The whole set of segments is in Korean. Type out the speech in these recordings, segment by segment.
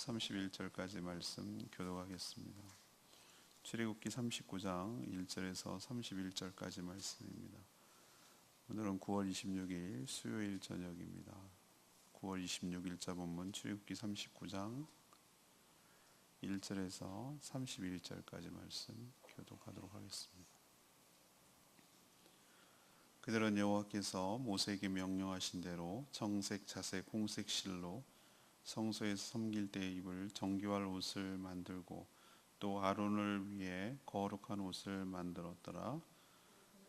31절까지 말씀 교독하겠습니다. 출애굽기 39장 1절에서 31절까지 말씀입니다. 오늘은 9월 26일 수요일 저녁입니다. 9월 26일자 본문 출애굽기 39장 1절에서 31절까지 말씀 교독하도록 하겠습니다. 그들은 여호와께서 모세에게 명령하신 대로 청색, 자색, 홍색 실로 성소에서 섬길 때 입을 정결할 옷을 만들고 또 아론을 위해 거룩한 옷을 만들었더라.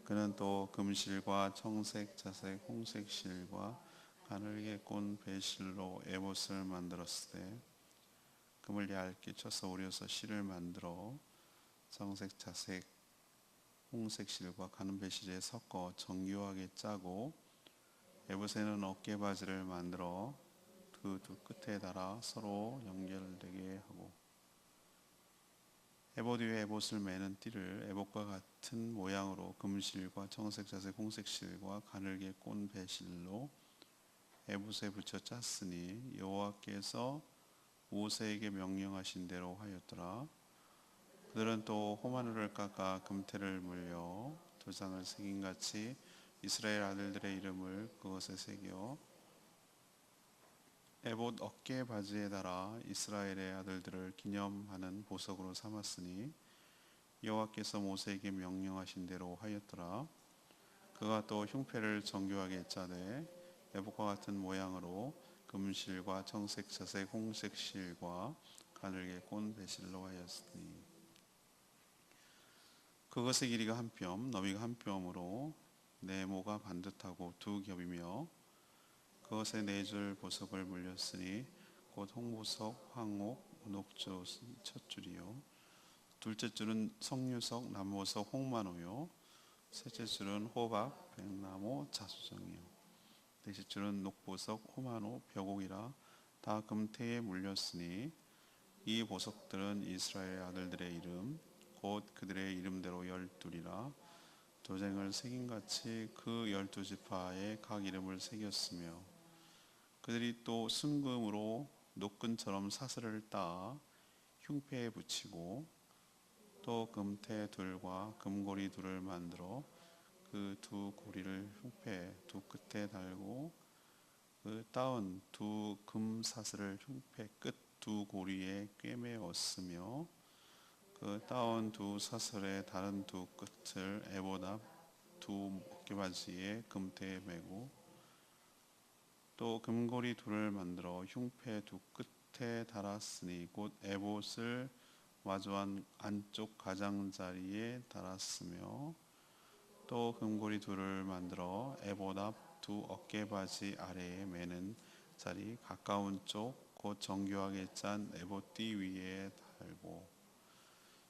그는 또 금실과 청색, 자색, 홍색 실과 가늘게 꼰 배실로 에봇을 만들었을 때 금을 얇게 쳐서 오려서 실을 만들어 청색, 자색, 홍색 실과 가는 배실에 섞어 정교하게 짜고 에봇에는 어깨 바지를 만들어 그 두 끝에 달아 서로 연결되게 하고 에봇 위에 에봇을 매는 띠를 에봇과 같은 모양으로 금실과 청색, 자색, 홍색 실과 가늘게 꼰 배실로 에봇에 붙여 짰으니 여호와께서 모세에게 명령하신 대로 하였더라. 그들은 또 호마노를 깎아 금태를 물려 도장을 새김같이 이스라엘 아들들의 이름을 그것에 새겨 에봇 어깨 바지에 달아 이스라엘의 아들들을 기념하는 보석으로 삼았으니 여호와께서 모세에게 명령하신 대로 하였더라. 그가 또 흉패를 정교하게 짜되 에봇과 같은 모양으로 금실과 청색, 자색, 홍색 실과 가늘게 꼰 배실로 하였으니 그것의 길이가 한 뼘, 너비가 한 뼘으로 네모가 반듯하고 두 겹이며 그것에 네 줄 보석을 물렸으니 곧 홍보석, 황옥, 녹조 첫 줄이요 둘째 줄은 석류석, 남보석, 홍마노요 셋째 줄은 호박, 백나무, 자수정이요 넷째 줄은 녹보석, 호마노, 벽옥이라 다 금태에 물렸으니 이 보석들은 이스라엘 아들들의 이름 곧 그들의 이름대로 12이라 도쟁을 새김같이 그 12지파에 각 이름을 새겼으며 그들이 또 순금으로 노끈처럼 사슬을 따 흉패에 붙이고 또 금태 둘과 금고리 둘을 만들어 그 두 고리를 흉패 두 끝에 달고 그 따은 두 금 사슬을 흉패 끝 두 고리에 꿰매었으며 그 따온 두 사슬의 다른 두 끝을 에봇 앞 두 어깨바지에 금태에 매고 또 금고리 둘을 만들어 흉패 두 끝에 달았으니 곧 에봇을 마주한 안쪽 가장자리에 달았으며 또 금고리 둘을 만들어 에봇 앞 두 어깨바지 아래에 매는 자리 가까운 쪽 곧 정교하게 짠 에봇 띠 위에 달고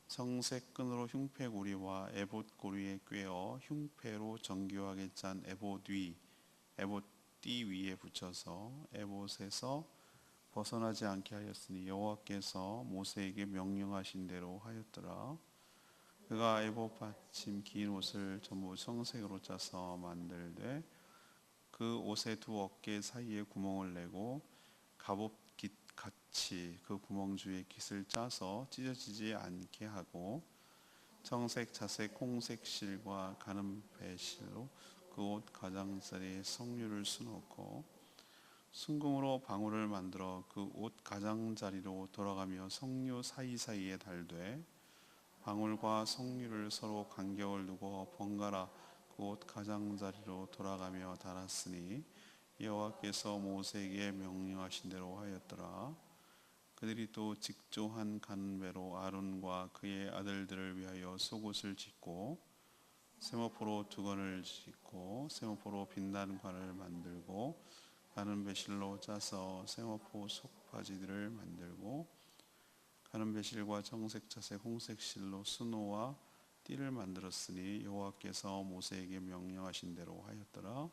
청색 끈으로 흉패 고리와 에봇 고리에 꿰어 흉패로 정교하게 짠 에봇 위 에봇 띠 위에 붙여서 에봇에서 벗어나지 않게 하였으니 여호와께서 모세에게 명령하신 대로 하였더라. 그가 에봇 받침 긴 옷을 전부 청색으로 짜서 만들되 그 옷의 두 어깨 사이에 구멍을 내고 갑옷깃 같이 그 구멍 주에 깃을 짜서 찢어지지 않게 하고 청색, 자색, 홍색 실과 가는 배실로 그 옷 가장자리에 석류를 수놓고 순금으로 방울을 만들어 그 옷 가장자리로 돌아가며 석류 사이사이에 달되 방울과 석류를 서로 간격을 두고 번갈아 그 옷 가장자리로 돌아가며 달았으니 여호와께서 모세에게 명령하신 대로 하였더라. 그들이 또 직조한 가는배로 아론과 그의 아들들을 위하여 속옷을 짓고 세마포로 두건을 짓고 세마포로 빛나는관을 만들고 가는 배실로 짜서 세마포 속바지들을 만들고 가는 배실과 청색, 자색, 홍색 실로 수노와 띠를 만들었으니 여호와께서 모세에게 명령하신 대로 하였더라.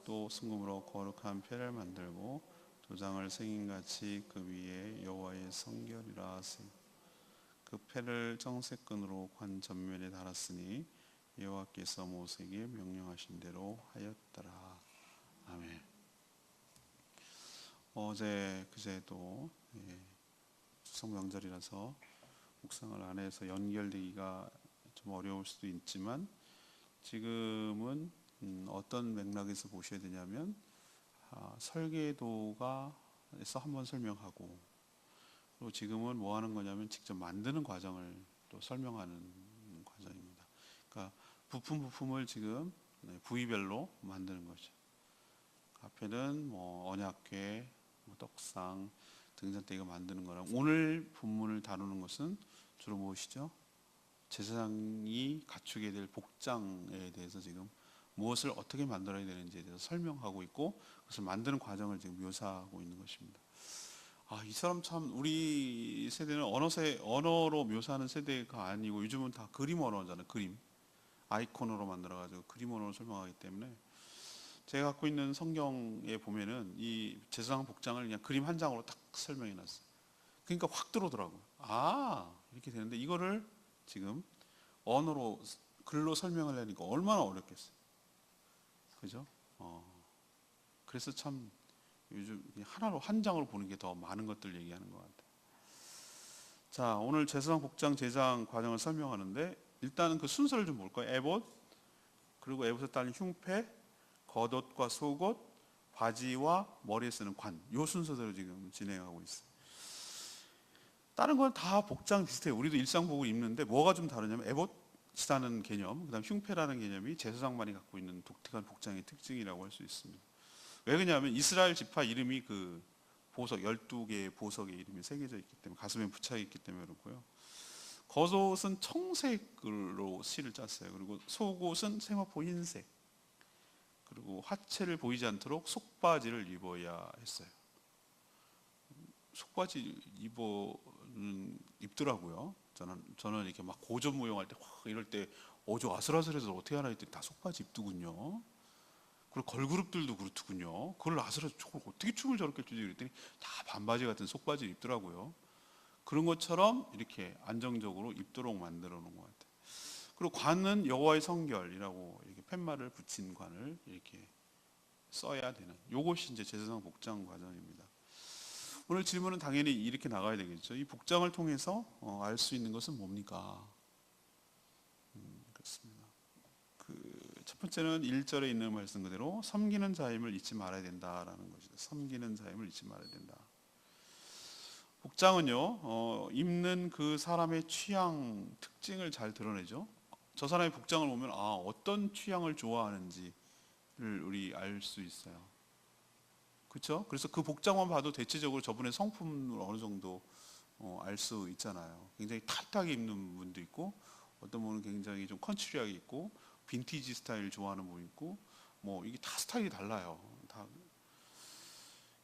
또 순금으로 거룩한 패를 만들고 도장을 새김같이 그 위에 여호와의 성결이라 하세 그 패를 청색끈으로 관 전면에 달았으니 여호와께서 모세에게 명령하신 대로 하였더라. 아멘. 어제 그제도 추석 명절이라서 묵상을 안 해서 연결되기가 좀 어려울 수도 있지만 지금은 어떤 맥락에서 보셔야 되냐면 설계도가에서 한번 설명하고 그리고 지금은 뭐 하는 거냐면 직접 만드는 과정을 또 설명하는 과정입니다. 그러니까 부품을 지금 부위별로 만드는 거죠. 앞에는 뭐 언약궤, 뭐 떡상, 등잔대가 만드는 거랑 오늘 본문을 다루는 것은 주로 무엇이죠? 제사장이 갖추게 될 복장에 대해서 지금 무엇을 어떻게 만들어야 되는지에 대해서 설명하고 있고 그것을 만드는 과정을 지금 묘사하고 있는 것입니다. 이처럼 참 우리 세대는 언어로 묘사하는 세대가 아니고 요즘은 다 그림 언어잖아요. 그림. 아이콘으로 만들어가지고 그림 언어로 설명하기 때문에 제가 갖고 있는 성경에 보면은 이 제사장 복장을 그냥 그림 한 장으로 딱 설명해 놨어요. 그러니까 확 들어오더라고요. 이렇게 되는데 이거를 지금 언어로 글로 설명을 하니까 얼마나 어렵겠어요. 그죠? 그래서 참 요즘 하나로 한 장으로 보는 게 더 많은 것들 얘기하는 것 같아요. 자, 오늘 제사장 복장 제장 과정을 설명하는데 일단은 그 순서를 좀 볼까요? 에봇, 그리고 에봇에 따른 흉패, 겉옷과 속옷, 바지와 머리에 쓰는 관. 요 순서대로 지금 진행하고 있어요. 다른 건 다 복장 비슷해요. 우리도 일상복을 입는데 뭐가 좀 다르냐면 에봇이라는 개념, 그다음 흉패라는 개념이 제사장만이 갖고 있는 독특한 복장의 특징이라고 할 수 있습니다. 왜 그러냐면 이스라엘 지파 이름이 그 보석 12개의 보석의 이름이 새겨져 있기 때문에 가슴에 부착 있기 때문에 그렇고요. 겉옷은 청색으로 실을 짰어요. 그리고 속옷은 세마포 흰색. 그리고 하체를 보이지 않도록 속바지를 입어야 했어요. 속바지 입더라고요. 저는 이렇게 막 고전 무용할 때 이럴 때 어저 아슬아슬해서 어떻게 하나 했더니 다 속바지 입더군요. 그리고 걸그룹들도 그렇더군요. 그걸 아슬아슬 어떻게 춤을 저렇게 추지 그랬더니 다 반바지 같은 속바지를 입더라고요. 그런 것처럼 이렇게 안정적으로 입도록 만들어 놓은 것 같아요. 그리고 관은 여호와의 성결이라고 이렇게 팻말을 붙인 관을 이렇게 써야 되는 요것이 이제 제사장 복장 과정입니다. 오늘 질문은 당연히 이렇게 나가야 되겠죠. 이 복장을 통해서 알 수 있는 것은 뭡니까? 그렇습니다. 첫 번째는 1절에 있는 말씀 그대로 섬기는 자임을 잊지 말아야 된다라는 것이죠. 섬기는 자임을 잊지 말아야 된다. 복장은요, 입는 그 사람의 취향 특징을 잘 드러내죠. 저 사람의 복장을 보면 어떤 취향을 좋아하는지를 우리 알 수 있어요. 그렇죠? 그래서 그 복장만 봐도 대체적으로 저분의 성품을 어느 정도 알 수 있잖아요. 굉장히 타이트하게 입는 분도 있고 어떤 분은 굉장히 좀 컨츄리하게 입고 빈티지 스타일 좋아하는 분 있고 뭐 이게 다 스타일이 달라요. 다.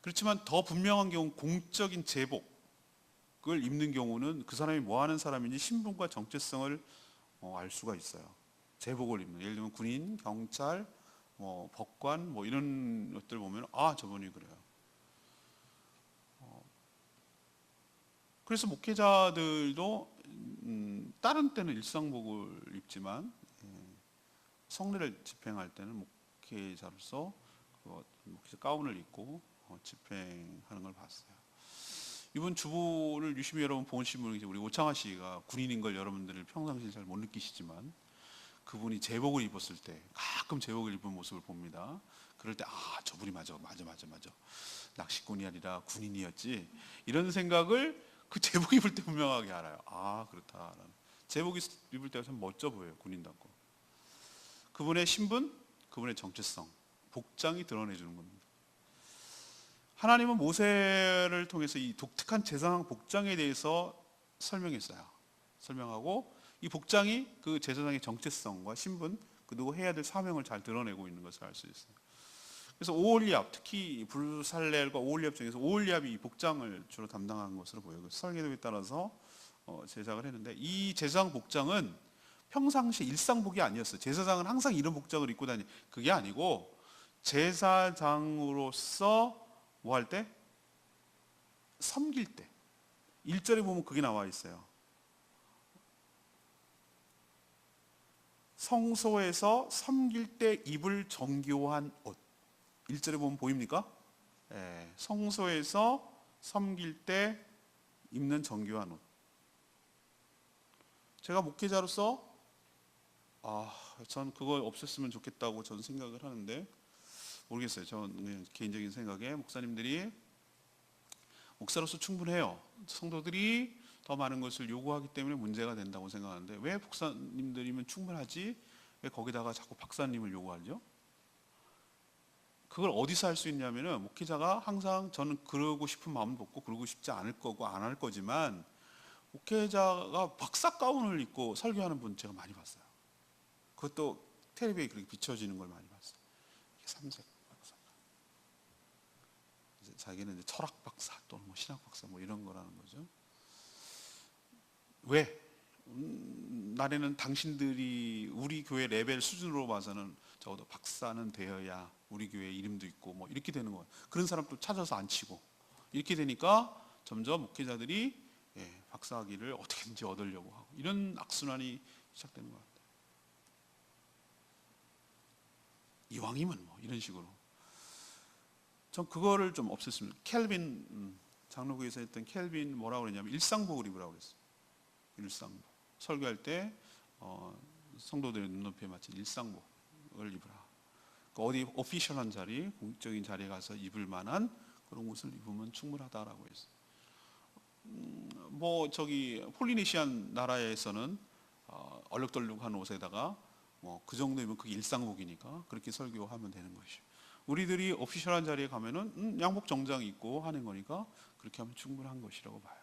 그렇지만 더 분명한 경우 공적인 제복을 입는 경우는 그 사람이 뭐 하는 사람인지 신분과 정체성을 알 수가 있어요. 제복을 입는 예를 들면 군인, 경찰, 뭐 법관 뭐 이런 것들 보면 저분이 그래요. 그래서 목회자들도 다른 때는 일상복을 입지만 성례를 집행할 때는 목회자로서 목회자 가운을 입고 집행하는 걸 봤어요. 이분 주보를 유심히 여러분 보신 분이 우리 오창하 씨가 군인인 걸 여러분들이 평상시에 잘 못 느끼시지만 그분이 제복을 입었을 때 가끔 제복을 입은 모습을 봅니다. 그럴 때 저분이 맞아. 낚시꾼이 아니라 군인이었지. 이런 생각을 그 제복 입을 때 분명하게 알아요. 그렇다라는. 제복 입을 때가 참 멋져 보여요. 군인답고. 그분의 신분, 그분의 정체성, 복장이 드러내주는 겁니다. 하나님은 모세를 통해서 이 독특한 제사장 복장에 대해서 설명했어요. 설명하고 이 복장이 그 제사장의 정체성과 신분, 그리고 해야 될 사명을 잘 드러내고 있는 것을 알 수 있어요. 그래서 오홀리압, 특히 불살렐과 오홀리압 중에서 오홀리압이 이 복장을 주로 담당한 것으로 보여요. 설계도에 따라서 제작을 했는데 이 제사장 복장은 평상시 일상복이 아니었어요. 제사장은 항상 이런 복장을 입고 그게 아니고 제사장으로서 뭐 할 때? 섬길 때. 1절에 보면 그게 나와 있어요. 성소에서 섬길 때 입을 정교한 옷. 1절에 보면 보입니까? 성소에서 섬길 때 입는 정교한 옷. 제가 목회자로서 전 그거 없앴으면 좋겠다고 저는 생각을 하는데, 모르겠어요. 저는 개인적인 생각에 목사님들이 목사로서 충분해요. 성도들이 더 많은 것을 요구하기 때문에 문제가 된다고 생각하는데, 왜 목사님들이면 충분하지? 왜 거기다가 자꾸 박사님을 요구하죠? 그걸 어디서 할 수 있냐면은, 목회자가 항상, 저는 그러고 싶은 마음도 없고 그러고 싶지 않을 거고 안 할 거지만, 목회자가 박사 가운을 입고 설교하는 분 제가 많이 봤어요. 그것도 텔레비에 그렇게 비춰지는 걸 많이 봤어요. 삼색 박사, 이제 자기는 이제 철학 박사 또는 뭐 신학 박사 뭐 이런 거라는 거죠. 왜? 나는 당신들이 우리 교회 레벨 수준으로 봐서는 적어도 박사는 되어야 우리 교회 이름도 있고 뭐 이렇게 되는 거예요. 그런 사람도 찾아서 앉히고 이렇게 되니까 점점 목회자들이 박사학위를 어떻게든지 얻으려고 하고, 이런 악순환이 시작되는 것 같아요. 이왕이면 뭐 이런 식으로. 전 그거를 좀 없앴습니다. 켈빈 장로교에서 했던 켈빈 뭐라고 그랬냐면 일상복을 입으라고 그랬어요. 일상복. 설교할 때 성도들의 눈높이에 맞춘 일상복을 입으라. 어디 오피셜한 자리, 공적인 자리에 가서 입을 만한 그런 옷을 입으면 충분하다라고 했어요. 뭐 저기 폴리네시안 나라에서는 얼룩덜룩한 옷에다가 뭐 그 정도면 그게 일상복이니까 그렇게 설교하면 되는 것이죠. 우리들이 오피셜한 자리에 가면은 양복 정장 입고 하는 거니까 그렇게 하면 충분한 것이라고 봐요.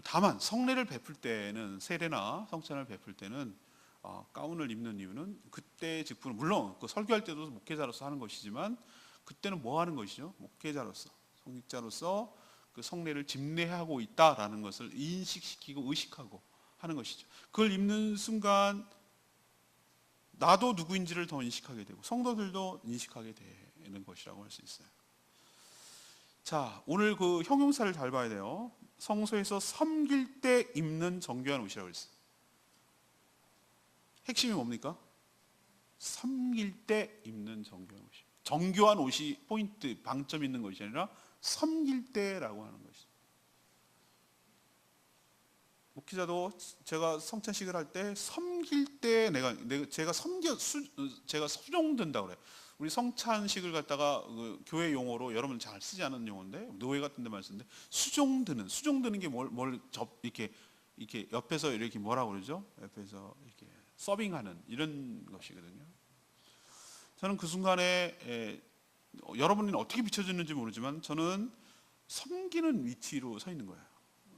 다만 성례를 베풀 때는, 세례나 성찬을 베풀 때는 가운을 입는 이유는 그때의 직분을, 물론 그 설교할 때도 목회자로서 하는 것이지만, 그때는 뭐 하는 것이죠? 목회자로서, 성직자로서 그 성례를 집례하고 있다라는 것을 인식시키고 의식하고 하는 것이죠. 그걸 입는 순간 나도 누구인지를 더 인식하게 되고 성도들도 인식하게 되는 것이라고 할 수 있어요. 자, 오늘 그 형용사를 잘 봐야 돼요. 성소에서 섬길 때 입는 정교한 옷이라고 했어요. 핵심이 뭡니까? 섬길 때 입는 정교한 옷이. 정교한 옷이 포인트, 방점 있는 것이 아니라 섬길 때라고 하는 것이죠. 목회자도 제가 성찬식을 할 때 섬길 때 제가 수종든다고 그래요. 우리 성찬식을 갖다가 그 교회 용어로 여러분 잘 쓰지 않은 용어인데, 노예 같은 데만 쓰는데, 수종드는 게 이렇게 옆에서 이렇게 뭐라고 그러죠? 옆에서 이렇게 서빙하는 이런 것이거든요. 저는 그 순간에 여러분은 어떻게 비춰지는지 모르지만 저는 섬기는 위치로 서 있는 거예요.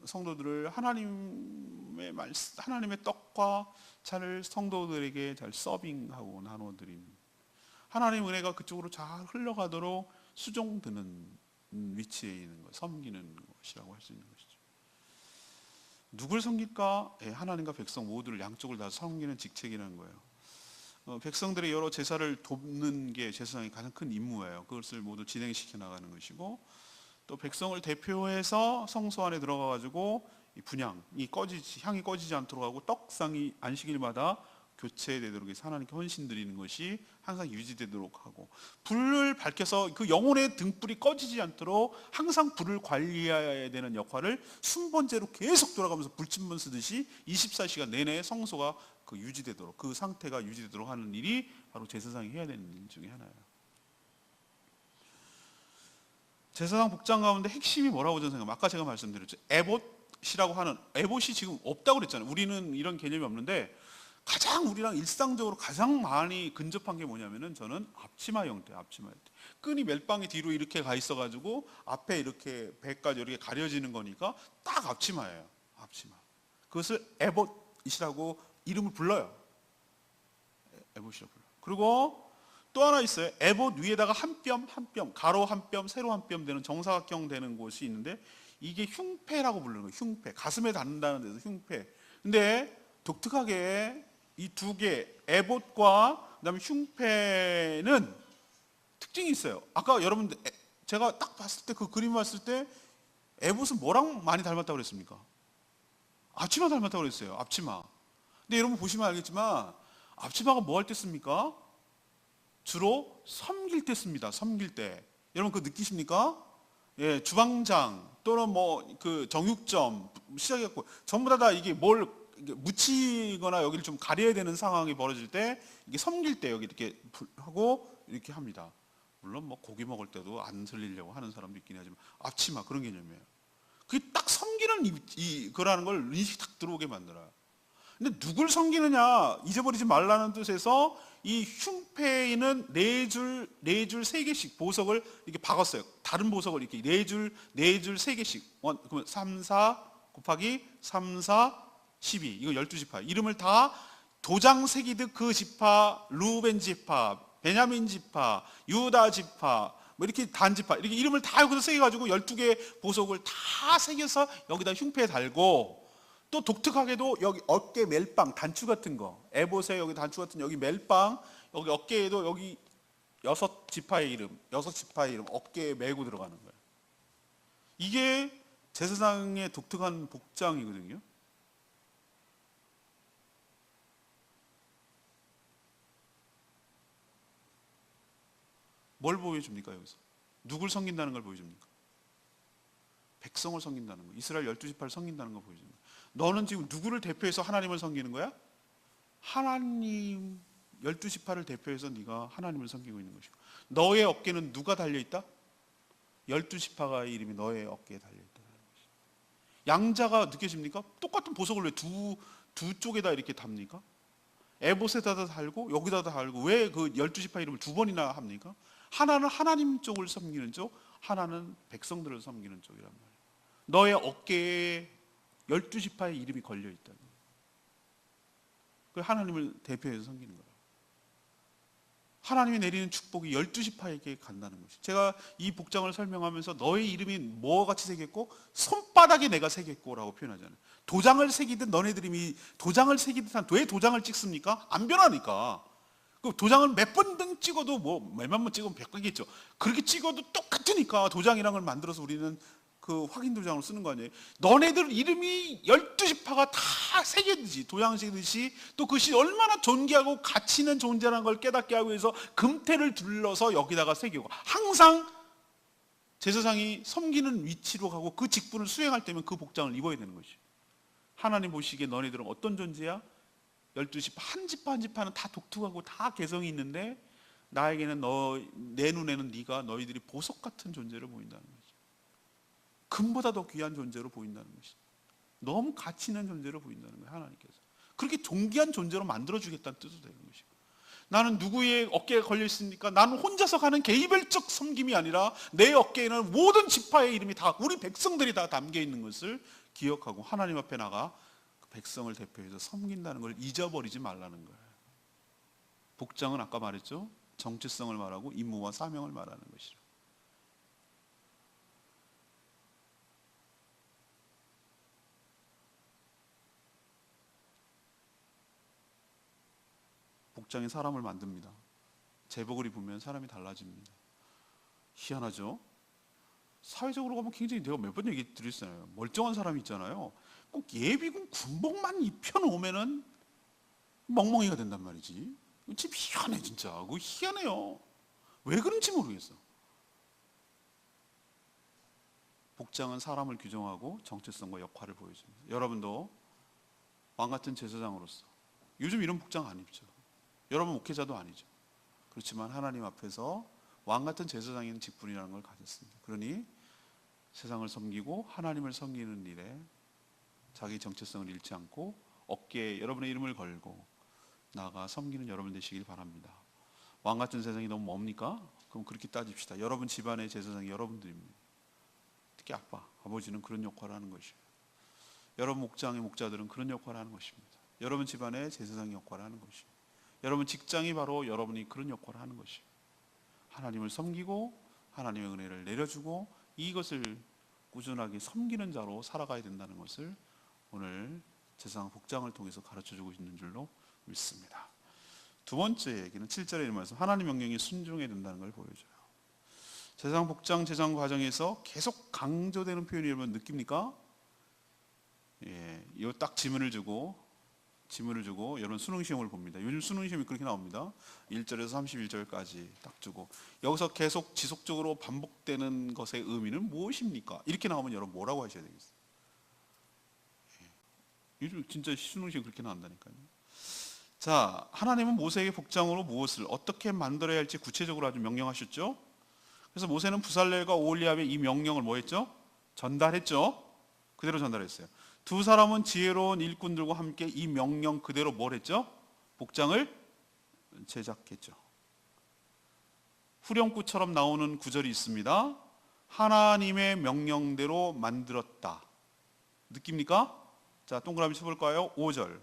성도들을 하나님의 떡과 차를 성도들에게 잘 서빙하고 나눠드리는, 하나님의 은혜가 그쪽으로 잘 흘러가도록 수종드는 위치에 있는 것, 섬기는 것이라고 할 수 있는 것이죠. 누굴 섬길까? 하나님과 백성 모두를, 양쪽을 다 섬기는 직책이라는 거예요. 백성들의 여러 제사를 돕는 게 제사장의 가장 큰 임무예요. 그것을 모두 진행시켜 나가는 것이고, 또 백성을 대표해서 성소 안에 들어가 가지고 이 분향이 향이 꺼지지 않도록 하고, 떡상이 안식일마다 교체되도록 해서 하나님께 헌신 드리는 것이 항상 유지되도록 하고, 불을 밝혀서 그 영혼의 등불이 꺼지지 않도록 항상 불을 관리해야 되는 역할을 순번제로 계속 돌아가면서 불침번 쓰듯이 24시간 내내 성소가 유지되도록, 그 상태가 유지되도록 하는 일이 바로 제사장이 해야 되는 일 중에 하나예요. 제사장 복장 가운데 핵심이 뭐라고 저는 생각합니다. 아까 제가 말씀드렸죠. 에봇이라고 하는, 에봇이 지금 없다고 그랬잖아요. 우리는 이런 개념이 없는데, 가장 우리랑 일상적으로 가장 많이 근접한 게 뭐냐면은, 저는 앞치마 형태. 끈이 멜빵이 뒤로 이렇게 가 있어가지고 앞에 이렇게 배까지 이렇게 가려지는 거니까 딱 앞치마예요. 앞치마. 그것을 에봇이라고 이름을 불러요. 에봇이라고 불러요. 그리고 또 하나 있어요. 에봇 위에다가 한 뼘, 가로 한 뼘, 세로 한 뼘 되는 정사각형 되는 곳이 있는데, 이게 흉패라고 부르는 거예요. 흉패. 가슴에 닿는다는 데서 흉패. 근데 독특하게 이 두 개, 에봇과 그다음에 흉패는 특징이 있어요. 아까 여러분들 제가 딱 봤을 때, 그 그림 봤을 때 에봇은 뭐랑 많이 닮았다고 그랬습니까? 앞치마 닮았다고 그랬어요. 앞치마. 근데 여러분 보시면 알겠지만 앞치마가 뭐 할 때 씁니까? 주로 섬길 때 씁니다. 섬길 때. 여러분 그거 느끼십니까? 예, 주방장 또는 뭐 그 정육점 시작해갖고 전부 다 이게 뭘 묻히거나 여기를 좀 가려야 되는 상황이 벌어질 때 이게 섬길 때 여기 이렇게 하고 이렇게 합니다. 물론 뭐 고기 먹을 때도 안 슬리려고 하는 사람도 있긴 하지만 앞치마 그런 개념이에요. 그게 딱 섬기는 그라는 걸 인식이 딱 들어오게 만들어요. 근데 누굴 섬기느냐 잊어버리지 말라는 뜻에서 이 흉패에는 네 줄 세 개씩 보석을 이렇게 박았어요. 다른 보석을 이렇게 네 줄 세 개씩. 그러면 3, 4 곱하기 3, 4, 12. 이거 12지파. 이름을 다 도장 새기듯 그 지파, 루벤 지파, 베냐민 지파, 유다 지파, 뭐 이렇게 단지파 이렇게 이름을 다 여기서 새겨가지고 12개 보석을 다 새겨서 여기다 흉패에 달고 또 독특하게도 여기 어깨 멜빵 단추 같은 거 에봇에 여기 단추 같은 여기 멜빵 여기 어깨에도 여기 6지파의 이름 어깨에 메고 들어가는 거예요. 이게 제사장의 독특한 복장이거든요. 뭘 보여줍니까 여기서? 누굴 섬긴다는 걸 보여줍니까? 백성을 섬긴다는 거, 이스라엘 12지파를 섬긴다는 걸 보여줍니다. 너는 지금 누구를 대표해서 하나님을 섬기는 거야? 하나님 12지파를 대표해서 네가 하나님을 섬기고 있는 것이고 너의 어깨는 누가 달려있다? 12지파가의 이름이 너의 어깨에 달려있다는 것이죠. 양자가 느껴집니까? 똑같은 보석을 왜 두 쪽에다 이렇게 답니까? 에봇에다 달고 여기다 달고 왜 그 12지파 이름을 두 번이나 합니까? 하나는 하나님 쪽을 섬기는 쪽, 하나는 백성들을 섬기는 쪽이란 말이에요. 너의 어깨에 12지파의 이름이 걸려있다는 거예요. 그 하나님을 대표해서 섬기는 거예요. 하나님이 내리는 축복이 12지파에게 간다는 것이죠. 제가 이 복장을 설명하면서 너의 이름이 뭐와 같이 새겼고 손바닥에 내가 새겼고 라고 표현하잖아요. 도장을 새기듯 너네들 이름이 도장을 새기듯 한 왜 도장을 찍습니까? 안 변하니까. 그 도장을 몇 번 찍어도 뭐 몇만 번 찍으면 100번이겠죠. 그렇게 찍어도 똑같으니까 도장이란 걸 만들어서 우리는 그 확인 도장으로 쓰는 거 아니에요. 너네들 이름이 12지파가 다 새기듯이 도장 새기듯이 또 그것이 얼마나 존귀하고 가치 있는 존재라는 걸 깨닫게 하기 위해서 금태를 둘러서 여기다가 새기고 항상 제사장이 섬기는 위치로 가고 그 직분을 수행할 때면 그 복장을 입어야 되는 것이에요. 하나님 보시기에 너네들은 어떤 존재야? 12지파 한 지파 한 지파는 다 독특하고 다 개성이 있는데 나에게는 내 눈에는 네가 너희들이 보석 같은 존재로 보인다는 거죠. 금보다 더 귀한 존재로 보인다는 것이죠. 너무 가치 있는 존재로 보인다는 거예요. 하나님께서 그렇게 존귀한 존재로 만들어주겠다는 뜻도 되는 것이고 나는 누구의 어깨에 걸려 있습니까? 나는 혼자서 가는 개인별적 섬김이 아니라 내 어깨에는 모든 지파의 이름이 다 우리 백성들이 다 담겨 있는 것을 기억하고 하나님 앞에 나가 그 백성을 대표해서 섬긴다는 걸 잊어버리지 말라는 거예요. 복장은 아까 말했죠. 정체성을 말하고 임무와 사명을 말하는 것이죠. 복장이 사람을 만듭니다. 제복을 입으면 사람이 달라집니다. 희한하죠? 사회적으로 가면 굉장히 내가 몇 번 얘기 드렸잖아요. 멀쩡한 사람이 있잖아요. 꼭 예비군 군복만 입혀놓으면은 멍멍이가 된단 말이지. 참 희한해 진짜. 그거 희한해요. 왜 그런지 모르겠어. 복장은 사람을 규정하고 정체성과 역할을 보여줍니다. 여러분도 왕 같은 제사장으로서 요즘 이런 복장 안 입죠. 여러분 목회자도 아니죠. 그렇지만 하나님 앞에서 왕 같은 제사장인 직분이라는 걸 가졌습니다. 그러니 세상을 섬기고 하나님을 섬기는 일에 자기 정체성을 잃지 않고 어깨에 여러분의 이름을 걸고 나아가 섬기는 여러분 되시길 바랍니다. 왕 같은 세상이 너무 멉니까? 그럼 그렇게 따집시다. 여러분 집안의 제사장이 여러분들입니다. 특히 아빠, 아버지는 그런 역할을 하는 것이에요. 여러분 목장의 목자들은 그런 역할을 하는 것입니다. 여러분 집안의 제사장의 역할을 하는 것이에요. 여러분 직장이 바로 여러분이 그런 역할을 하는 것이에요. 하나님을 섬기고 하나님의 은혜를 내려주고 이것을 꾸준하게 섬기는 자로 살아가야 된다는 것을 오늘 제사장 복장을 통해서 가르쳐주고 있는 줄로 믿습니다. 두 번째 얘기는 7절에 이런 말씀, 하나님 명령에 순종해야 된다는 걸 보여줘요. 제사장 복장 제장 과정에서 계속 강조되는 표현이 여러분 느낍니까? 예, 이 딱 지문을 주고 지문을 주고 여러분 수능 시험을 봅니다. 요즘 수능 시험이 그렇게 나옵니다. 1절에서 31절까지 딱 주고 여기서 계속 지속적으로 반복되는 것의 의미는 무엇입니까? 이렇게 나오면 여러분 뭐라고 하셔야 되겠어요? 요즘 진짜 수능 시험 그렇게 나온다니까요. 자, 하나님은 모세에게 복장으로 무엇을 어떻게 만들어야 할지 구체적으로 아주 명령하셨죠. 그래서 모세는 부살렐과 오홀리압의 이 명령을 뭐 했죠? 전달했죠. 그대로 전달했어요. 두 사람은 지혜로운 일꾼들과 함께 이 명령 그대로 뭘 했죠? 복장을 제작했죠. 후렴구처럼 나오는 구절이 있습니다. 하나님의 명령대로 만들었다. 느낍니까? 자, 동그라미 쳐볼까요? 5절,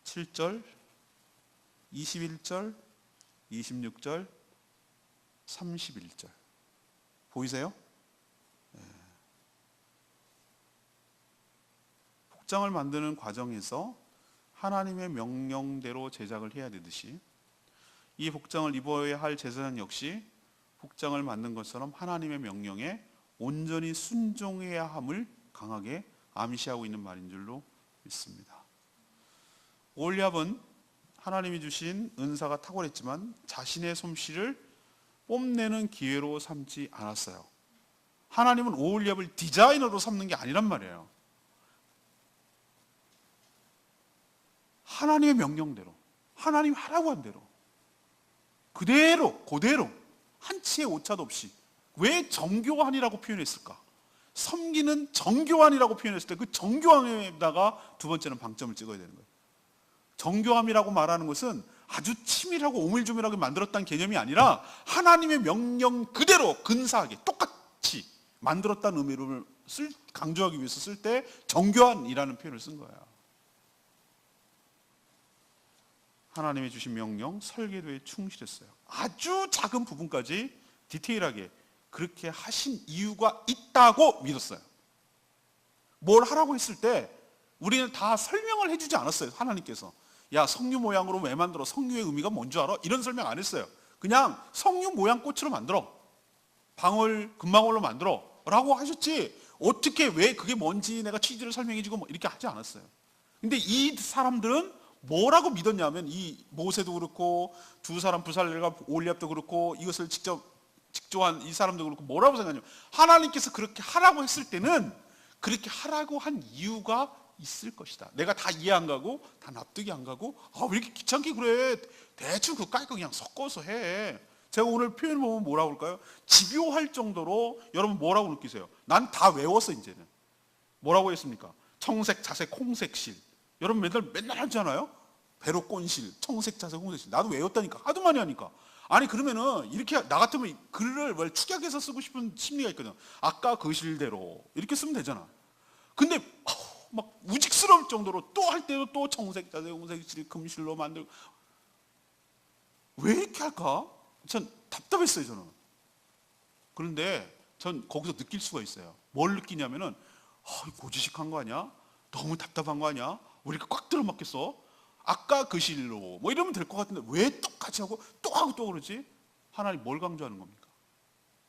7절, 21절, 26절, 31절. 보이세요? 복장을 만드는 과정에서 하나님의 명령대로 제작을 해야 되듯이 이 복장을 입어야 할 제사장 역시 복장을 만든 것처럼 하나님의 명령에 온전히 순종해야 함을 강하게 암시하고 있는 말인 줄로 믿습니다. 오홀리압은 하나님이 주신 은사가 탁월했지만 자신의 솜씨를 뽐내는 기회로 삼지 않았어요. 하나님은 오홀리압을 디자이너로 삼는 게 아니란 말이에요. 하나님의 명령대로, 하나님이 하라고 한 대로 그대로 한 치의 오차도 없이. 왜 정교한이라고 표현했을까? 섬기는 정교한이라고 표현했을 때 그 정교함에다가 두 번째는 방점을 찍어야 되는 거예요. 정교함이라고 말하는 것은 아주 치밀하고 오밀조밀하게 만들었다는 개념이 아니라 하나님의 명령 그대로 근사하게 똑같이 만들었다는 의미를 강조하기 위해서 쓸 때 정교한이라는 표현을 쓴 거예요. 하나님이 주신 명령 설계도에 충실했어요. 아주 작은 부분까지 디테일하게 그렇게 하신 이유가 있다고 믿었어요. 뭘 하라고 했을 때 우리는 다 설명을 해주지 않았어요. 하나님께서 야, 석류 모양으로 왜 만들어? 석류의 의미가 뭔지 알아? 이런 설명 안 했어요. 그냥 석류 모양 꽃으로 만들어, 방울 금방울로 만들어 라고 하셨지, 어떻게 왜 그게 뭔지 내가 취지를 설명해주고 뭐 이렇게 하지 않았어요. 근데 이 사람들은 뭐라고 믿었냐면, 이 모세도 그렇고 두 사람 부살렐과 오홀리압도 그렇고 이것을 직조한 이 사람도 그렇고 뭐라고 생각하냐면, 하나님께서 그렇게 하라고 했을 때는 그렇게 하라고 한 이유가 있을 것이다. 내가 다 이해 안 가고 다 납득이 안 가고 왜 이렇게 귀찮게 그래, 대충 그거 깔고 그냥 섞어서 해. 제가 오늘 표현 보면 뭐라고 할까요? 집요할 정도로 여러분 뭐라고 느끼세요? 난 다 외웠어. 이제는 뭐라고 했습니까? 청색, 자색, 콩색실. 여러분 맨날 하잖아요. 배로 꼰실, 청색, 자색, 콩색실. 나도 외웠다니까. 하도 많이 하니까. 아니 그러면은 이렇게 나 같으면 글을 축약해서 쓰고 싶은 심리가 있거든요. 아까 그 실대로 이렇게 쓰면 되잖아. 근데 막 우직스러울 정도로 또 할 때도 또 청색, 자색, 콩색실, 금실로 만들고, 왜 이렇게 할까? 전 답답했어요. 저는. 그런데 전 거기서 느낄 수가 있어요. 뭘 느끼냐면은 고지식한 거 아니야? 너무 답답한 거 아니야? 왜 이렇게 꽉 들어맞겠어? 아까 그 실로 뭐 이러면 될 것 같은데 왜 똑같이 하고 또 그러지? 하나님 뭘 강조하는 겁니까?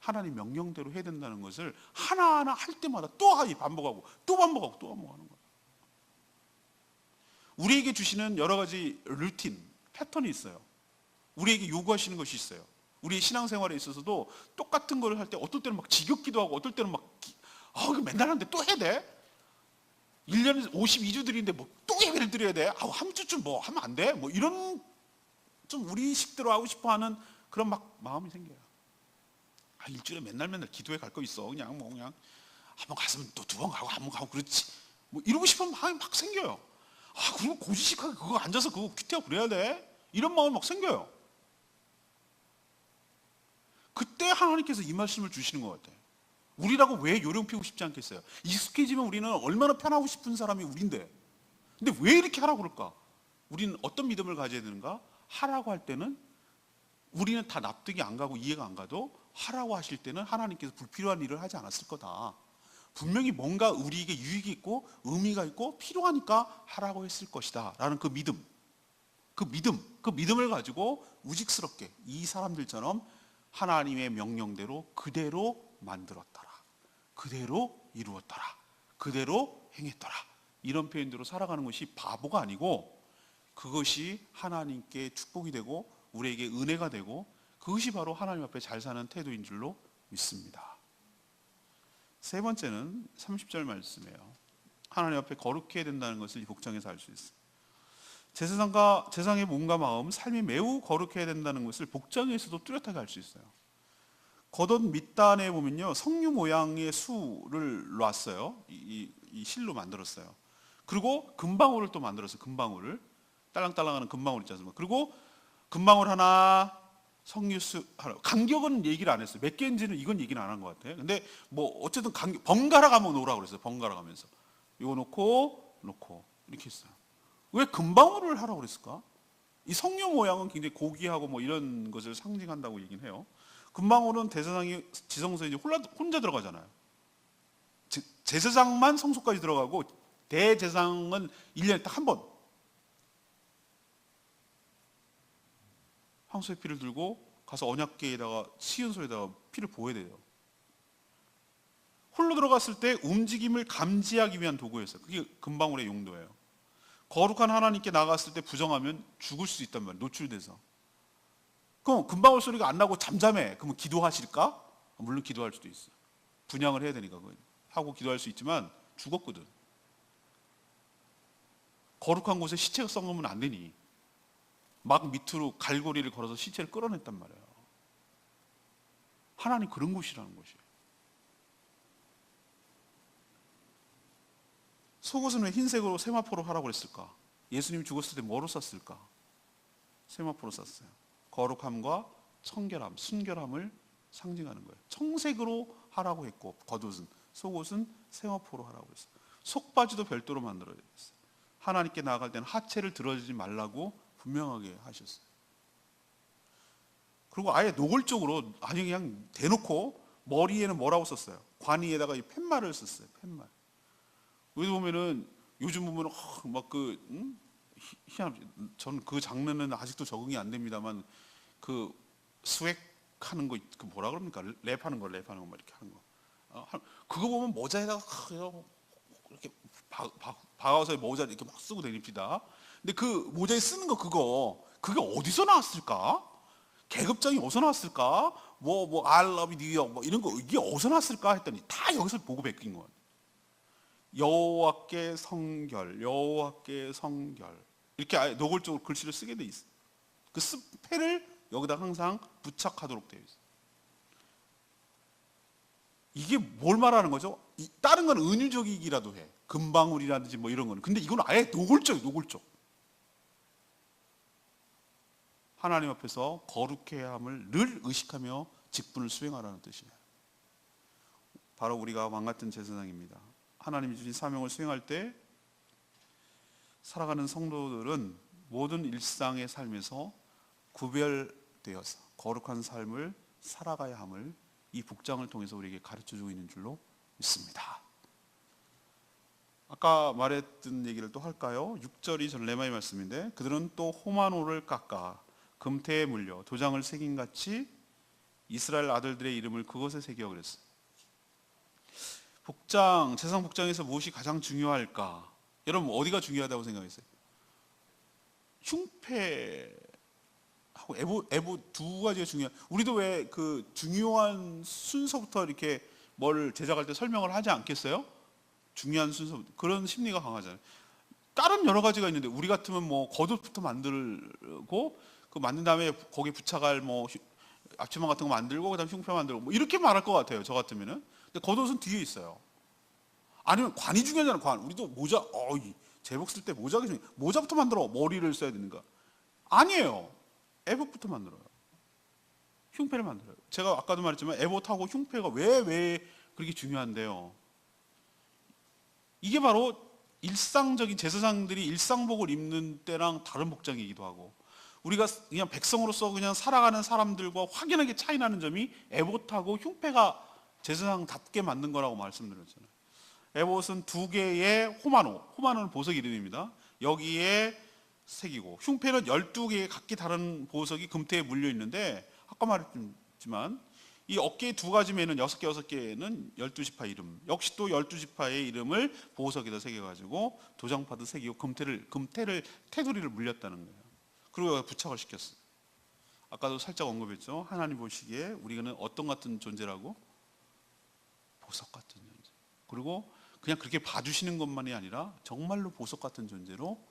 하나님 명령대로 해야 된다는 것을 하나하나 할 때마다 또 반복하고 또 반복하고 또 반복하는 거예요. 우리에게 주시는 여러 가지 루틴, 패턴이 있어요. 우리에게 요구하시는 것이 있어요. 우리의 신앙생활에 있어서도 똑같은 걸 할 때 어떨 때는 막 지겹기도 하고 어떨 때는 막 이거 맨날 하는데 또 해야 돼? 1년에 52주들인데 뭐 또 예배를 드려야 돼? 한 주쯤 뭐 하면 안 돼? 뭐 이런 좀 우리식대로 하고 싶어 하는 그런 막 마음이 생겨요. 일주일에 맨날 기도회 갈 거 있어. 그냥 한번 갔으면 또 두 번 가고 한 번 가고 그렇지. 뭐 이러고 싶은 마음이 막 생겨요. 그리고 고지식하게 그거 앉아서 그거 큐티하고 그래야 돼? 이런 마음이 막 생겨요. 그때 하나님께서 이 말씀을 주시는 것 같아요. 우리라고 왜 요령 피우고 싶지 않겠어요? 익숙해지면 우리는 얼마나 편하고 싶은 사람이 우린데, 근데 왜 이렇게 하라고 그럴까? 우리는 어떤 믿음을 가져야 되는가? 하라고 할 때는 우리는 다 납득이 안 가고 이해가 안 가도 하라고 하실 때는 하나님께서 불필요한 일을 하지 않았을 거다. 분명히 뭔가 우리에게 유익이 있고 의미가 있고 필요하니까 하라고 했을 것이다 라는 그 믿음을 가지고 우직스럽게 이 사람들처럼 하나님의 명령대로 그대로 만들었더라, 그대로 이루었더라, 그대로 행했더라, 이런 표현대로 살아가는 것이 바보가 아니고 그것이 하나님께 축복이 되고 우리에게 은혜가 되고 그것이 바로 하나님 앞에 잘 사는 태도인 줄로 믿습니다. 세 번째는 30절 말씀이에요. 하나님 앞에 거룩해야 된다는 것을 이 복장에서 알 수 있어요. 세상의 몸과 마음, 삶이 매우 거룩해야 된다는 것을 복장에서도 뚜렷하게 알 수 있어요. 겉옷 밑단에 보면요, 석류 모양의 수를 놨어요. 이 실로 만들었어요. 그리고 금방울을 또 만들었어요. 금방울을 딸랑딸랑하는 금방울 있지 않습니까? 그리고 금방울 하나, 석류수 하나. 간격은 얘기를 안 했어요. 몇 개인지는 이건 얘기는 안 한 것 같아요. 근데 뭐 어쨌든 번갈아 가면 놓으라고 그랬어요. 번갈아 가면서 이거 놓고 이렇게 했어요. 왜 금방울을 하라고 그랬을까? 이 석류 모양은 굉장히 고귀하고 뭐 이런 것을 상징한다고 얘기는 해요. 금방울은 대제사장이 지성소에 이제 혼자 들어가잖아요. 제사장만 성소까지 들어가고 대제사장은 1년에 딱 한 번 황소의 피를 들고 가서 언약궤에다가 시은소에다가 피를 부어야 돼요. 홀로 들어갔을 때 움직임을 감지하기 위한 도구였어요. 그게 금방울의 용도예요. 거룩한 하나님께 나갔을 때 부정하면 죽을 수 있단 말이에요. 노출돼서. 그럼 금방울 소리가 안 나고 잠잠해. 그러면 기도하실까? 물론 기도할 수도 있어요. 분향을 해야 되니까 하고 기도할 수 있지만 죽었거든. 거룩한 곳에 시체가 썩으면 안 되니 막 밑으로 갈고리를 걸어서 시체를 끌어냈단 말이에요. 하나님 그런 곳이라는 것이에요. 속옷은 왜 흰색으로 세마포로 하라고 했을까? 예수님이 죽었을 때 뭐로 쌌을까? 세마포로 쌌어요. 거룩함과 청결함, 순결함을 상징하는 거예요. 청색으로 하라고 했고 겉옷은, 속옷은 세마포로 하라고 했어요. 속바지도 별도로 만들어야 됐어요. 하나님께 나아갈 때는 하체를 들어주지 말라고 분명하게 하셨어요. 그리고 아예 노골적으로 아니 그냥 대놓고 머리에는 뭐라고 썼어요? 관이에다가 이 팻말을 썼어요. 팻말. 여기 보면은 요즘 보면은 전 그 장르는 아직도 적응이 안 됩니다만 그 스웩하는 거 그 뭐라 그럽니까? 랩하는 거 이렇게 하는 거. 그거 보면 모자에다가 이렇게 박아서 모자 이렇게 막 쓰고 다닙니다. 근데 그 모자에 쓰는 거 그게 어디서 나왔을까? 계급장이 어디서 나왔을까? I love New York 뭐 이런 거 이게 어디서 나왔을까 했더니 다 여기서 보고 베낀 거예요. 여호와께 성결, 여호와께 성결 이렇게 아예 노골적으로 글씨를 쓰게 돼 있어요. 그 스펠을 여기다 항상 부착하도록 되어 있어요. 이게 뭘 말하는 거죠? 다른 건 은유적이기라도 해. 금방울이라든지 뭐 이런 거는. 근데 이건 아예 노골적. 하나님 앞에서 거룩해야 함을 늘 의식하며 직분을 수행하라는 뜻이에요. 바로 우리가 왕 같은 제사장입니다. 하나님이 주신 사명을 수행할 때 살아가는 성도들은 모든 일상의 삶에서 구별되어서 거룩한 삶을 살아가야 함을 이 복장을 통해서 우리에게 가르쳐주고 있는 줄로 믿습니다. 아까 말했던 얘기를 또 할까요? 6절이 전 레마의 말씀인데 그들은 또 호마노를 깎아 금태에 물려 도장을 새김같이 이스라엘 아들들의 이름을 그것에 새겨 그랬어요. 제사장 복장에서 무엇이 가장 중요할까? 여러분 어디가 중요하다고 생각했어요? 흉패하고 에보 두 가지가 중요해요. 우리도 왜 그 중요한 순서부터 이렇게 뭘 제작할 때 설명을 하지 않겠어요? 중요한 순서 그런 심리가 강하잖아요. 다른 여러 가지가 있는데 우리 같으면 뭐 겉옷부터 만들고 그 만든 다음에 거기에 부착할 뭐 앞치마 같은 거 만들고 그다음 흉패 만들고 뭐 이렇게 말할 것 같아요. 저 같으면은. 근데 겉옷은 뒤에 있어요. 아니면 관이 중요하잖아요. 관. 우리도 모자, 제복 쓸 때 모자가 중요해. 모자부터 만들어. 머리를 써야 되는가? 아니에요. 에봇부터 만들어요. 흉패를 만들어요. 제가 아까도 말했지만 에봇하고 흉패가 왜 그렇게 중요한데요. 이게 바로 일상적인 제사장들이 일상복을 입는 때랑 다른 복장이기도 하고 우리가 그냥 백성으로서 그냥 살아가는 사람들과 확연하게 차이 나는 점이 에봇하고 흉패가 제사장답게 만든 거라고 말씀드렸잖아요. 에봇은 2개의 호마노는 보석 이름입니다. 여기에 새기고 흉패는 12개의 각기 다른 보석이 금태에 물려 있는데 아까 말했지만 이 어깨 두 가지 매는 6개는 12지파 이름, 역시 또 12지파의 이름을 보호석에다 새겨가지고 도장파도 새기고 테두리를 물렸다는 거예요. 그리고 부착을 시켰어요. 아까도 살짝 언급했죠. 하나님 보시기에 우리는 어떤 같은 존재라고? 보석 같은 존재. 그리고 그냥 그렇게 봐주시는 것만이 아니라 정말로 보석 같은 존재로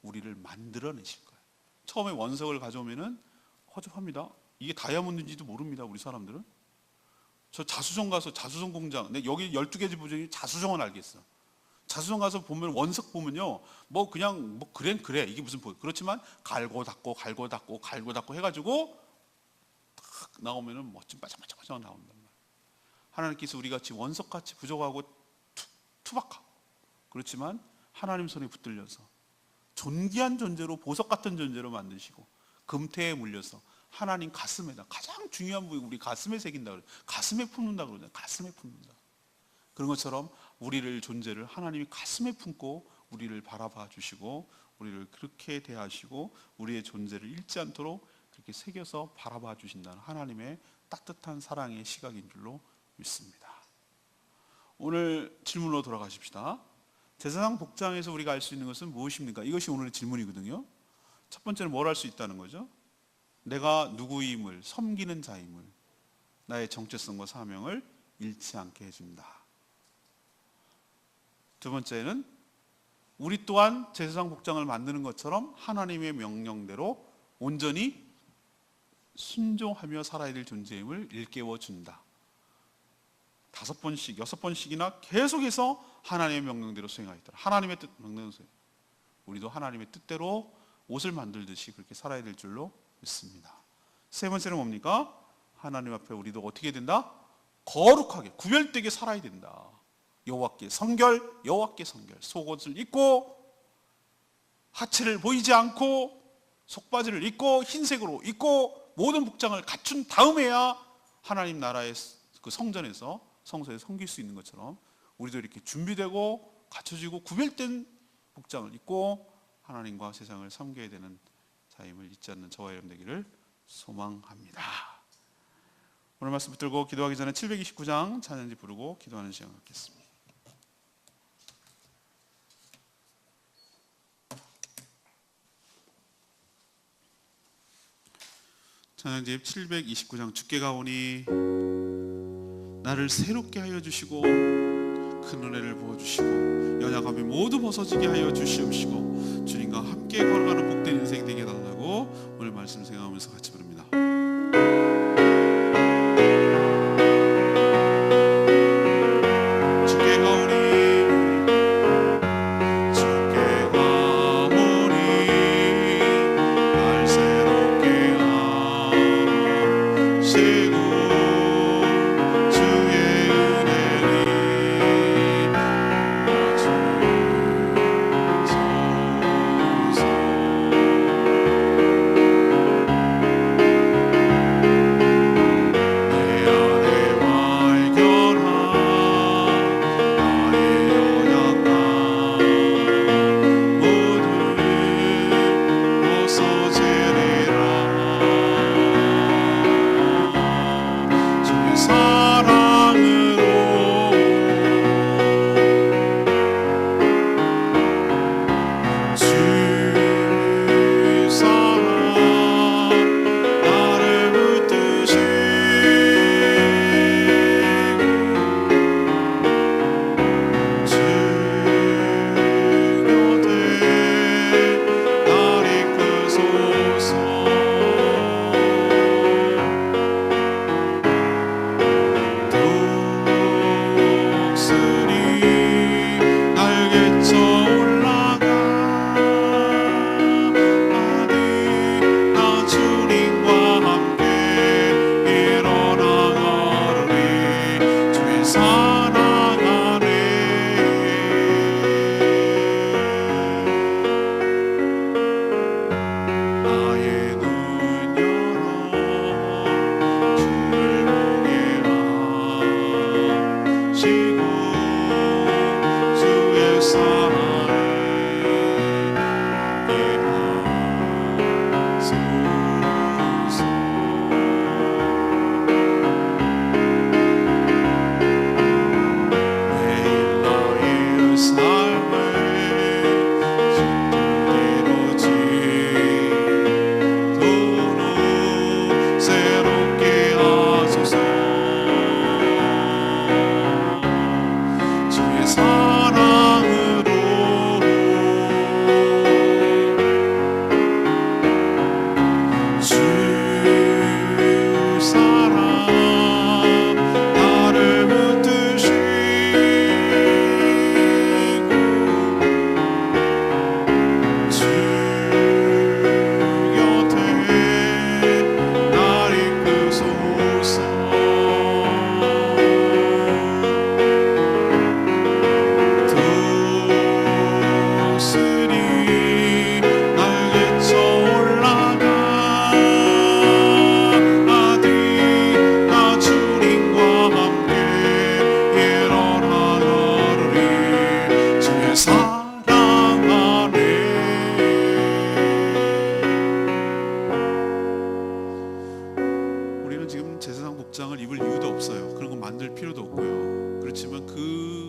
우리를 만들어내실 거예요. 처음에 원석을 가져오면은 허접합니다. 이게 다이아몬드인지도 모릅니다. 우리 사람들은. 저 자수성 가서 자수성 공장, 여기 12개 집 중에 자수성은 알겠어. 자수성 가서 보면 원석 보면요, 뭐 그냥 뭐 그래 이게 무슨 그렇지만 갈고 닦고 해가지고 딱 나오면은 멋진 바짝바짝 나온단 말이에요. 하나님께서 우리 같이 원석같이 부족하고 투박하고 그렇지만 하나님 손에 붙들려서 존귀한 존재로 보석 같은 존재로 만드시고 금태에 물려서 하나님 가슴에다 가장 중요한 부위 우리 가슴에 새긴다 그래요. 가슴에 품는다 그러잖아요. 가슴에 품는다. 그런 것처럼 우리를 존재를 하나님이 가슴에 품고 우리를 바라봐 주시고 우리를 그렇게 대하시고 우리의 존재를 잃지 않도록 그렇게 새겨서 바라봐 주신다는 하나님의 따뜻한 사랑의 시각인 줄로 믿습니다. 오늘 질문으로 돌아가십시다. 제사장 복장에서 우리가 알 수 있는 것은 무엇입니까? 이것이 오늘의 질문이거든요. 첫 번째는 뭘 할 수 있다는 거죠? 내가 누구임을, 섬기는 자임을, 나의 정체성과 사명을 잃지 않게 해준다. 두 번째는 우리 또한 제사장 복장을 만드는 것처럼 하나님의 명령대로 온전히 순종하며 살아야 될 존재임을 일깨워준다. 5번씩, 6번씩이나 계속해서 하나님의 명령대로 수행하겠다. 하나님의 명령대로 수행. 우리도 하나님의 뜻대로 옷을 만들듯이 그렇게 살아야 될 줄로 믿습니다. 세 번째는 뭡니까? 하나님 앞에 우리도 어떻게 된다? 거룩하게 구별되게 살아야 된다. 여호와께 성결, 속옷을 입고 하체를 보이지 않고 속바지를 입고 흰색으로 입고 모든 복장을 갖춘 다음에야 하나님 나라의 그 성전에서 성소에 섬길 수 있는 것처럼 우리도 이렇게 준비되고 갖춰지고 구별된 복장을 입고 하나님과 세상을 섬겨야 되는 자임을 잊지 않는 저와 여러분 되기를 소망합니다. 오늘 말씀 붙들고 기도하기 전에 729장 찬양지 부르고 기도하는 시간 갖겠습니다. 찬양집 729장 주께 가오니 나를 새롭게 하여 주시고 큰 은혜를 부어주시고 연약함이 모두 벗어지게 하여 주시옵시고 주님과 함께 걸어가는 복된 인생 되게 해달라고 오늘 말씀 생각하면서 같이 부릅니다.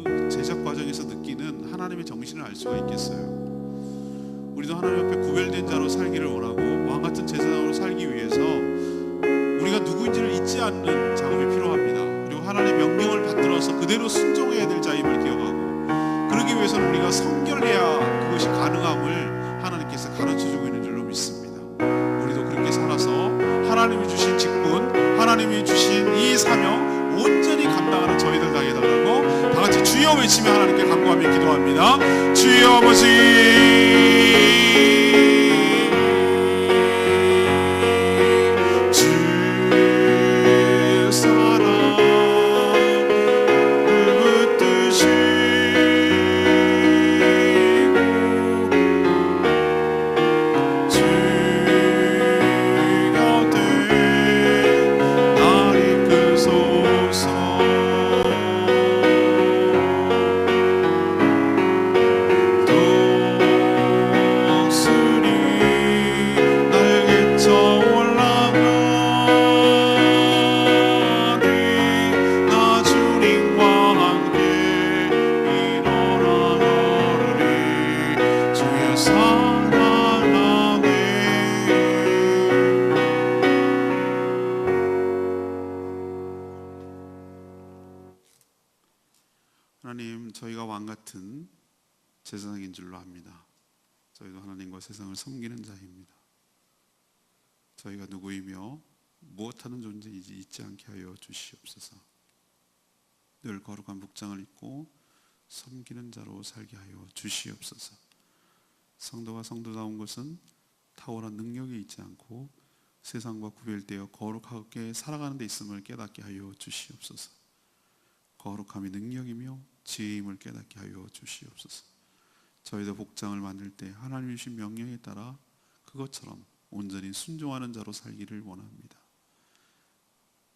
그 제작 과정에서 느끼는 하나님의 정신을 알 수가 있겠어요? 우리도 하나님 앞에 구별된 자로 살기를 원하고 왕같은 제사장으로 살기 위해서 우리가 누구인지를 잊지 않는 작업이 필요합니다. 그리고 하나님의 명령을 받들어서 그대로 순종해야 될 자임을 기억하고, 그러기 위해서는 우리가 성결해야 그것이 가능함을 하나님께서 가르쳐주고 있는 줄로 믿습니다. 우리도 그렇게 살아서 하나님이 주신 직분, 하나님이 주신 이 사명 온전히 감당하는 저희들 되게 해달라고 다 같이 주여 외치며 하나님께 간구하며 기도합니다. 주여 아버지, 하나님, 저희가 왕같은 제사장인 줄로 압니다. 저희도 하나님과 세상을 섬기는 자입니다. 저희가 누구이며 무엇하는 존재인지 잊지 않게 하여 주시옵소서. 늘 거룩한 복장을 입고 섬기는 자로 살게 하여 주시옵소서. 성도가 성도다운 것은 탁월한 능력이 있지 않고 세상과 구별되어 거룩하게 살아가는 데 있음을 깨닫게 하여 주시옵소서. 거룩함이 능력이며 지혜임을 깨닫게 하여 주시옵소서. 저희도 복장을 만들 때 하나님이 주신 명령에 따라 그것처럼 온전히 순종하는 자로 살기를 원합니다.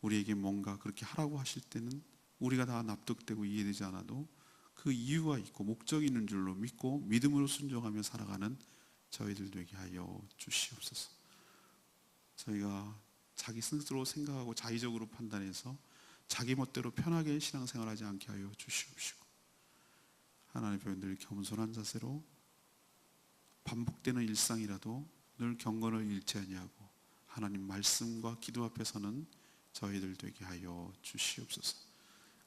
우리에게 뭔가 그렇게 하라고 하실 때는 우리가 다 납득되고 이해되지 않아도 그 이유가 있고 목적이 있는 줄로 믿고 믿음으로 순종하며 살아가는 저희들 되게 하여 주시옵소서. 저희가 자기 스스로 생각하고 자의적으로 판단해서 자기 멋대로 편하게 신앙생활하지 않게 하여 주시옵시고, 하나님 앞에 늘 겸손한 자세로 반복되는 일상이라도 늘 경건을 잃지 아니하고 하나님 말씀과 기도 앞에서는 저희들 되게 하여 주시옵소서.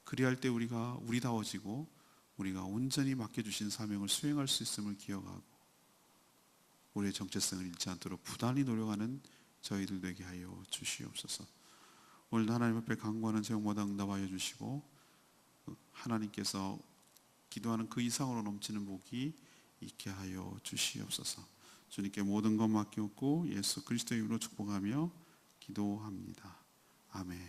그리할 때 우리가 우리다워지고 우리가 온전히 맡겨주신 사명을 수행할 수 있음을 기억하고 우리의 정체성을 잃지 않도록 부단히 노력하는 저희들 되게 하여 주시옵소서. 오늘도 하나님 앞에 간구하는 제목마다 응답하여 주시고 하나님께서 기도하는 그 이상으로 넘치는 복이 있게 하여 주시옵소서. 주님께 모든 것 맡겼고 예수 그리스도의 이름으로 축복하며 기도합니다. 아멘.